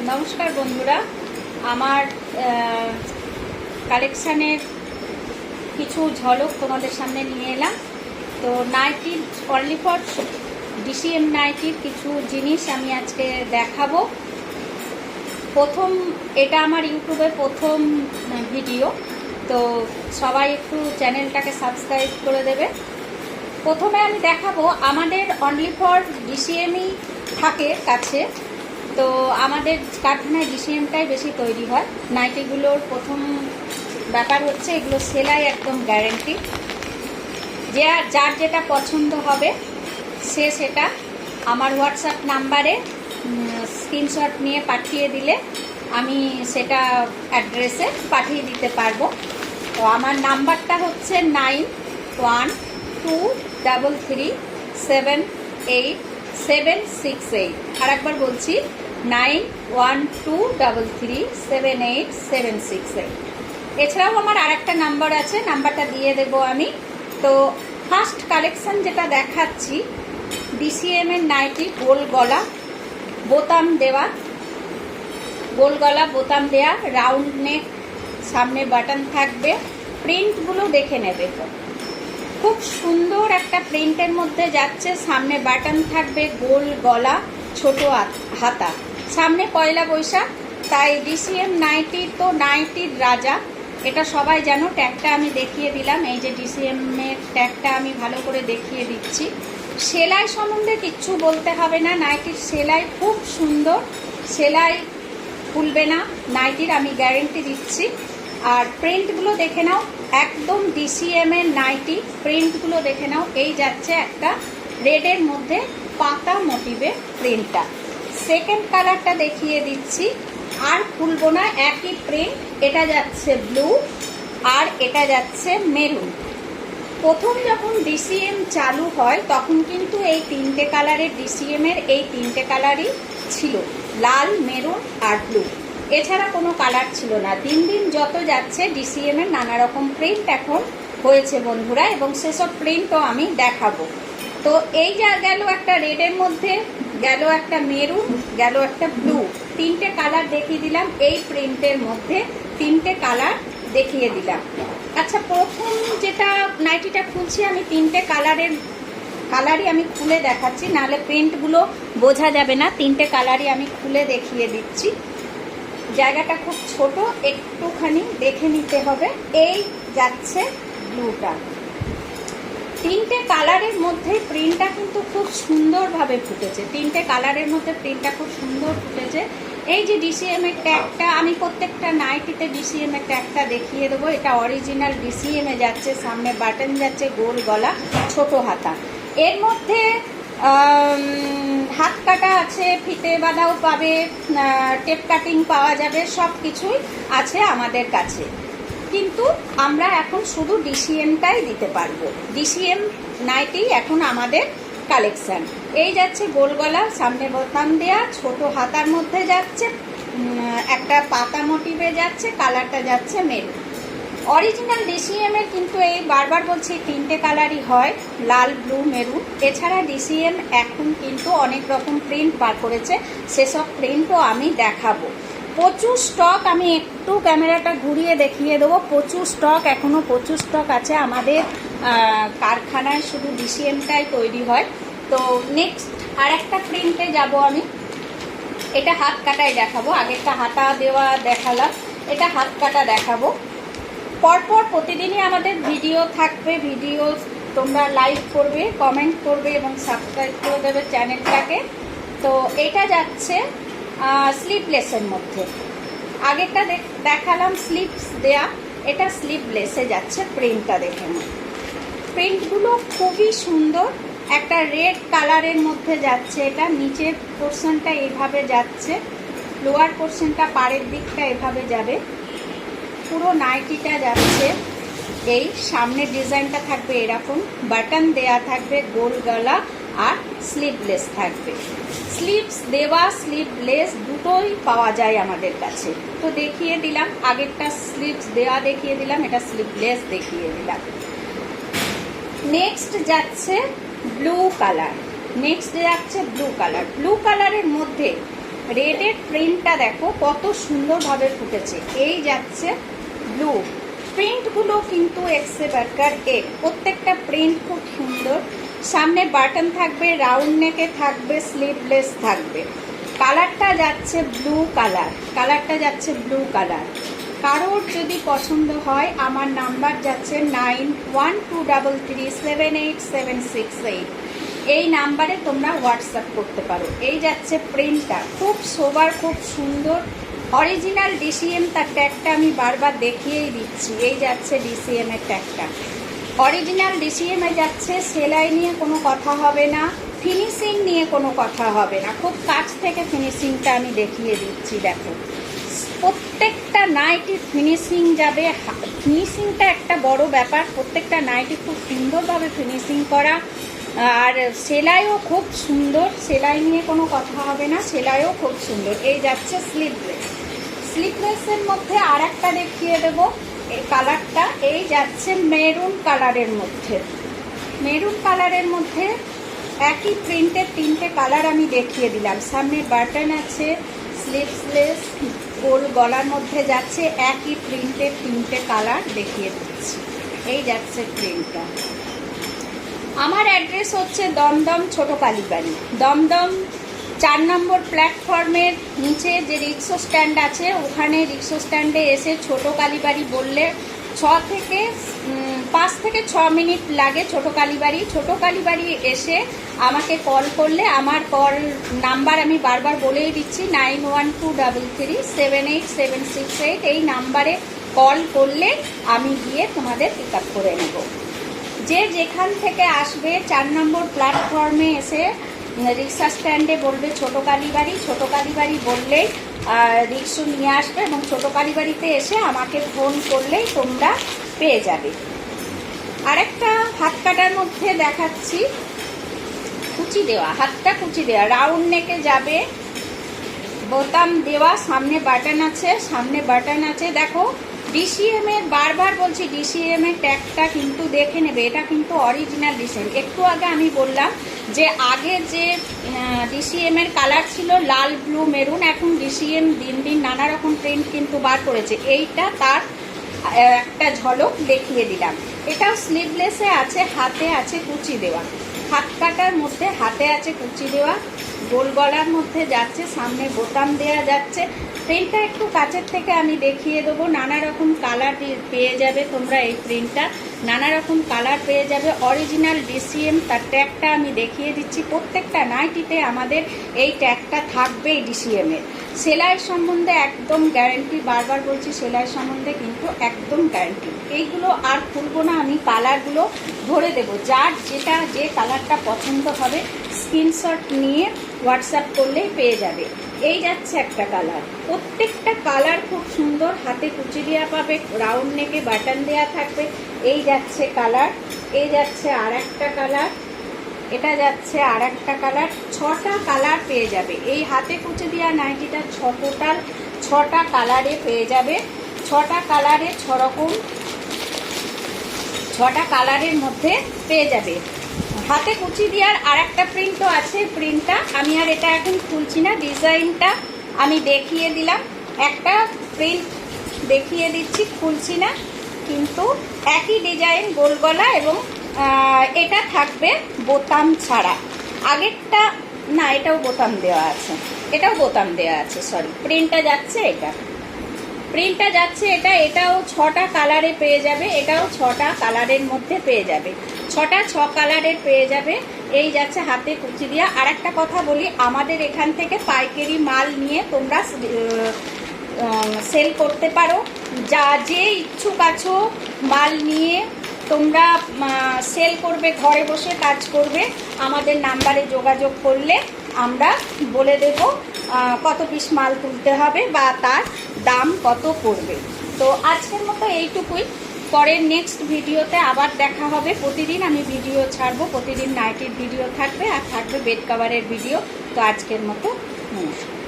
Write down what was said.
নমস্কার বন্ধুরা, আমার কালেকশানের কিছু ঝলক তোমাদের সামনে নিয়ে এলাম। তো নাইটির অনলি ফর ডিসিএম নাইটির কিছু জিনিস আমি আজকে দেখাবো। এটা আমার ইউটিউবে প্রথম ভিডিও, তো সবাই একটু চ্যানেলটাকে সাবস্ক্রাইব করে দেবে। প্রথমে আমি দেখাবো, আমাদের অনলি ফর ডিসিএমই থাকে কাছে, তো আমাদের কারখানায় ডিসিএমটাই বেশি তৈরি হয়। নাইটিগুলোর প্রথম ব্যাপার হচ্ছে এগুলো সেলাই একদম গ্যারেন্টি। যার যেটা পছন্দ হবে সে সেটা আমার হোয়াটসঅ্যাপ নাম্বারে স্ক্রিনশট নিয়ে পাঠিয়ে দিলে আমি সেটা অ্যাড্রেসে পাঠিয়ে দিতে পারবো। তো আমার নাম্বারটা হচ্ছে 9123378768। আর একবার বলছি, 9123378768। এছাড়াও আমার আরেকটা নাম্বার আছে, নাম্বারটা দিয়ে দেবো আমি। তো ফার্স্ট কালেকশন যেটা দেখাচ্ছি, ডিসিএম এর নাইটি, গোল গলা বোতাম দেওয়া, রাউন্ড নেক, সামনে বাটন থাকবে। প্রিন্টগুলো দেখে নেবে, তো খুব সুন্দর একটা প্রিন্টের মধ্যে যাচ্ছে। সামনে বাটন থাকবে, গোল গলা, ছোট হাতা। সামনে পয়লা বৈশাখ, তাই ডিসিএম নাইটি তো নাইটির রাজা, এটা সবাই জানো। ট্যাগটা আমি দেখিয়ে দিলাম, এই যে ডিসিএম এর ট্যাগটা আমি ভালো করে দেখিয়ে দিচ্ছি। সেলাই সম্বন্ধে কিচ্ছু বলতে হবে না, নাইটির সেলাই খুব সুন্দর, সেলাই খুলবে না নাইটির, আমি গ্যারেন্টি দিচ্ছি। আর প্রিন্টগুলো দেখে নাও, একদম ডিসিএম এর নাইটি। প্রিন্টগুলো দেখে নাও, এই যাচ্ছে একটা রেডের মধ্যে পাতা মোটিভে প্রিন্টটা। সেকেন্ড কালারটা দেখিয়ে দিচ্ছি, আর খুলবো না, একই প্রিন্ট। এটা যাচ্ছে ব্লু আর এটা যাচ্ছে মেরুন। প্রথম যখন ডিসিএম চালু হয় তখন কিন্তু এই তিনটে কালারের ডিসিএম এর এই তিনটে কালারই ছিল, লাল, মেরুন আর ব্লু। এছাড়া কোনো কালার ছিল না। দিন দিন যত যাচ্ছে ডিসিএম এর নানা রকম প্রিন্ট এখন হয়েছে বন্ধুরা, এবং সেসব প্রিন্টও আমি দেখাবো। তো এই যা গেল একটা রেডের মধ্যে, গেল একটা মেরুন, গেল একটা ব্লু, তিনটে কালার দেখিয়ে দিলাম। এই প্রিন্টের মধ্যে তিনটে কালার দেখিয়ে দিলাম। আচ্ছা, প্রথম যেটা নাইটিটা খুলছি আমি, তিনটে কালারই আমি খুলে দেখাচ্ছি, নাহলে প্রিন্টগুলো বোঝা যাবে না। তিনটে কালারই আমি খুলে দেখিয়ে দিচ্ছি। জায়গাটা খুব ছোট, একটুখানি দেখে নিতে হবে। এই যাচ্ছে ব্লুটা। তিনটে কালারের মধ্যে প্রিন্টটা কিন্তু খুব সুন্দরভাবে ফুটেছে। তিনটে কালারের মধ্যে প্রিন্টটা খুব সুন্দর ফুটেছে। এই যে ডিসিএম এর ট্যাগটা, আমি প্রত্যেকটা নাইটিতে ডিসিএম এর ট্যাগটা দেখিয়ে দেবো। এটা অরিজিনাল ডিসিএম এ যাচ্ছে, সামনে বাটন যাচ্ছে, গোল গলা, ছোট হাতা। এর মধ্যে হাত কাটা আছে, ফিতে বাঁধাও পাবে, টেপ কাটিং পাওয়া যাবে, সব কিছুই আছে আমাদের কাছে। কিন্তু আমরা এখন শুধু ডিসিএমটাই দিতে পারবো। ডিসিএম নাইটি এখন আমাদের কালেকশন। এই যাচ্ছে গোল গলা, সামনে বোতাম দেয়া, ছোট হাতার মধ্যে যাচ্ছে, একটা পাতা মোটিভে যাচ্ছে, কালারটা যাচ্ছে মেরুন। অরিজিনাল ডিসিএম এর কিন্তু এই বারবার বলছি তিনটে কালারই হয়, লাল, ব্লু, মেরুন। এছাড়া ডিসিএম এখন কিন্তু অনেক রকম প্রিন্ট বার করেছে, সেসব প্রিন্টও আমি দেখাবো। প্রচুর স্টক, আমি একটু ক্যামেরাটা ঘুরিয়ে দেখিয়ে দেবো। প্রচুর স্টক, এখনও প্রচুর স্টক আছে আমাদের কারখানায়, শুধু ডিসিএমটাই তৈরি হয়। তো নেক্সট আর একটা প্রিন্টে যাব আমি। এটা হাত কাটাই দেখাবো, আগেরটা হাতা দেওয়া দেখালাম, এটা হাত কাটা দেখাবো। পরপর প্রতিদিনই আমাদের ভিডিও থাকবে। ভিডিও তোমরা লাইক করবে, কমেন্ট করবে এবং সাবস্ক্রাইব করে দেবে চ্যানেলটাকে। তো এটা যাচ্ছে স্লিভলেসের মধ্যে। আগেরটা দেখালাম স্লিভস দেয়া, এটা স্লিভলেসে যাচ্ছে। প্রিন্টটা দেখে নাও, প্রিন্টগুলো খুবই সুন্দর। একটা রেড কালারের মধ্যে যাচ্ছে, এটা নিচের পোর্শনটা এইভাবে যাচ্ছে, লোয়ার পোর্শনটা পাড়ের দিকটা এভাবে যাবে। পুরো নাইটিটা যাচ্ছে এই, সামনের ডিজাইনটা থাকবে এরকম, বাটন দেয়া থাকবে, গোল গলা আর স্লিভলেস থাকবে। স্লিভস দেওয়া, স্লিভলেস দুটোই পাওয়া যায় আমাদের কাছে। তো দেখিয়ে দিলাম, আগেরটা স্লিভস দেওয়া দেখিয়ে দিলাম, এটা স্লিভলেস দেখিয়ে দিলাম। নেক্সট যাচ্ছে ব্লু কালার, ব্লু কালারের মধ্যে রেডের প্রিন্টটা দেখো কত সুন্দরভাবে ফুটেছে। এই যাচ্ছে ব্লু, প্রিন্টগুলো কিন্তু এক্সে বার্কার এক, প্রত্যেকটা প্রিন্ট খুব সুন্দর। সামনে বাটন থাকবে, রাউন্ড নেকে থাকবে, স্লিভলেস থাকবে। কালারটা যাচ্ছে ব্লু কালার, কালারটা যাচ্ছে ব্লু কালার। কারোর যদি পছন্দ হয় আমার নাম্বার যাচ্ছে 9123378768, এই নাম্বারে তোমরা হোয়াটসঅ্যাপ করতে পারো। এই যাচ্ছে প্রিন্টটা, খুব সোবার, খুব সুন্দর, অরিজিনাল ডিসিএম। তার ট্যাগটা আমি বারবার দেখিয়েই দিচ্ছি। এই যাচ্ছে ডিসিএম এর ট্যাগটা, অরিজিনাল ডিসিএম এ যাচ্ছে। সেলাই নিয়ে কোনো কথা হবে না, ফিনিশিং নিয়ে কোনো কথা হবে না। খুব কাছ থেকে ফিনিশিংটা আমি দেখিয়ে দিচ্ছি। দেখো প্রত্যেকটা নাইটি ফিনিশিং যাবে, ফিনিশিংটা একটা বড় ব্যাপার। প্রত্যেকটা নাইটি খুব সুন্দরভাবে ফিনিশিং করা, আর সেলাইও খুব সুন্দর, সেলাই নিয়ে কোনো কথা হবে না, সেলাইও খুব সুন্দর। এই যাচ্ছে স্লিভলেস, স্লিভলেসের মধ্যে আর একটা দেখিয়ে দেবো এই কালারটা। এই যাচ্ছে মেরুন কালারের মধ্যে, মেরুন কালারের মধ্যে একই প্রিন্টের তিনটে কালার আমি দেখিয়ে দিলাম। সামনে বাটন আছে, স্লিভলেস, গোল গলার মধ্যে যাচ্ছে, একই প্রিন্টের তিনটে কালার দেখিয়ে দিচ্ছি। এই যাচ্ছে প্রিন্টটা। আমার অ্যাড্রেস হচ্ছে দমদম ছোট কালীবাড়ি, দমদম 4 নম্বর প্ল্যাটফর্মের নিচে যে রিক্সা স্ট্যান্ড আছে, ওখানে রিক্সা স্ট্যান্ডে এসে ছোট কালীবাড়ি বললে 5 থেকে 6 মিনিট লাগে ছোট কালীবাড়ি। ছোট কালীবাড়ি এসে আমাকে কল করলে, আমার কল নাম্বার আমি বারবার বলেই দিচ্ছি 9123378768, এই নাম্বারে কল করলে আমি গিয়ে তোমাদের পিক আপ করে নেব। যে যেখান থেকে আসবে 4 নম্বর প্ল্যাটফর্মে এসে রিক্সা স্ট্যান্ডে বলবে ছোট কালীবাড়ি, ছোট কালীবাড়ি বললেই রিক্সা নিয়ে আসবে, এবং ছোট কালীবাড়িতে এসে আমাকে ফোন করলেই তোমরা পেয়ে যাবে। আরেকটা হাত কাটার মধ্যে দেখাচ্ছি, কুচি দেওয়া, হাতটা কুচি দেওয়া, রাউন্ড নেকে যাবে, বোতাম দেওয়া, সামনে বাটন আছে, সামনে বাটন আছে। দেখো ডিসিএম এর, বারবার বলছি ডিসিএম এর ট্যাগটা কিন্তু দেখে নেবে, এটা কিন্তু অরিজিনাল ডিসিএম। একটু আগে আমি বললাম যে আগে যে ডিসিএম এর কালার ছিল লাল, ব্লু, মেরুন, এখন ডিসিএম দিন দিন নানা রকম প্রিন্ট কিন্তু বার করেছে। এইটা তার একটা ঝলক দেখিয়ে দিলাম। এটাও স্লিভলেসে আছে, হাতে আছে কুচি দেওয়া, হাত কাটার মধ্যে হাতে আছে কুচি দেওয়া, গোল গলার মধ্যে যাচ্ছে, সামনে বোতাম দেওয়া যাচ্ছে। প্রিন্টটা একটু কাছের থেকে আমি দেখিয়ে দেবো। নানা রকম কালার পেয়ে যাবে তোমরা, এই প্রিন্টটা নানা রকম কালার পেয়ে যাবে। অরিজিনাল ডিসিএম, তার ট্যাগটা আমি দেখিয়ে দিচ্ছি। প্রত্যেকটা নাইটিতে আমাদের এই ট্যাগটা থাকবেই ডিসিএমের। সেলাই সম্বন্ধে একদম গ্যারেন্টি, বারবার বলছি সেলাই সম্বন্ধে কিন্তু একদম গ্যারেন্টি। এইগুলো আর খুলবো না, আমি কালারগুলো ধরে দেবো। যার যেটা যে কালারটা পছন্দ হবে স্ক্রিনশট নিয়ে হোয়াটসঅ্যাপ করলেই পেয়ে যাবে। এই যাচ্ছে একটা কালার, প্রত্যেকটা কালার খুব সুন্দর, হাতে কুচি দেওয়া পাবে, রাউন্ড নেকে বাটন দেওয়া থাকবে। এই যাচ্ছে কালার, এই যাচ্ছে আর একটা কালার, এটা যাচ্ছে আর একটা কালার। 6টা কালার পেয়ে যাবে এই হাতে কুচি দেওয়া নাইটিটা। টোটাল 6টা কালারে পেয়ে যাবে, 6টা কালারে 6 রকম, 6টা কালারের মধ্যে পেয়ে যাবে। হাতে কুচি দেওয়ার আর একটা প্রিন্টও আছে, প্রিন্টটা আমি আর এটা এখন খুলছি না, ডিজাইনটা আমি দেখিয়ে দিলাম। একটা প্রিন্ট দেখিয়ে দিচ্ছি, খুলছি না, কিন্তু একই ডিজাইন, গোল গলা, এবং এটা থাকবে বোতাম ছাড়া। আগেরটা না, এটাও বোতাম দেওয়া আছে, এটাও বোতাম দেওয়া আছে, সরি, প্রিন্টটা যাচ্ছে এটা, প্রিন্টটা যাচ্ছে এটা। এটাও 6টা কালারে পেয়ে যাবে, এটাও 6টা কালারের মধ্যে পেয়ে যাবে, 6 কালারের পেয়ে যাবে। এই যাচ্ছে হাতে কুচি দিয়া। আর একটা কথা বলি, আমাদের এখান থেকে পাইকারি মাল নিয়ে তোমরা সেল করতে পারো। যে ইচ্ছুক আছো মাল নিয়ে তোমরা সেল করবে, ঘরে বসে কাজ করবে, আমাদের নাম্বারে যোগাযোগ করলে আমরা বলে দেব কত পিস মাল তুলতে হবে বা তার দাম কত পড়বে। তো আজকের মতো এইটুকুই, পরের নেক্সট ভিডিওতে আবার দেখা হবে। প্রতিদিন আমি ভিডিও ছাড়বো, প্রতিদিন নাইটির ভিডিও থাকবে, আর থাকবে বেড কভারের ভিডিও। তো আজকের মতো নমস্কার।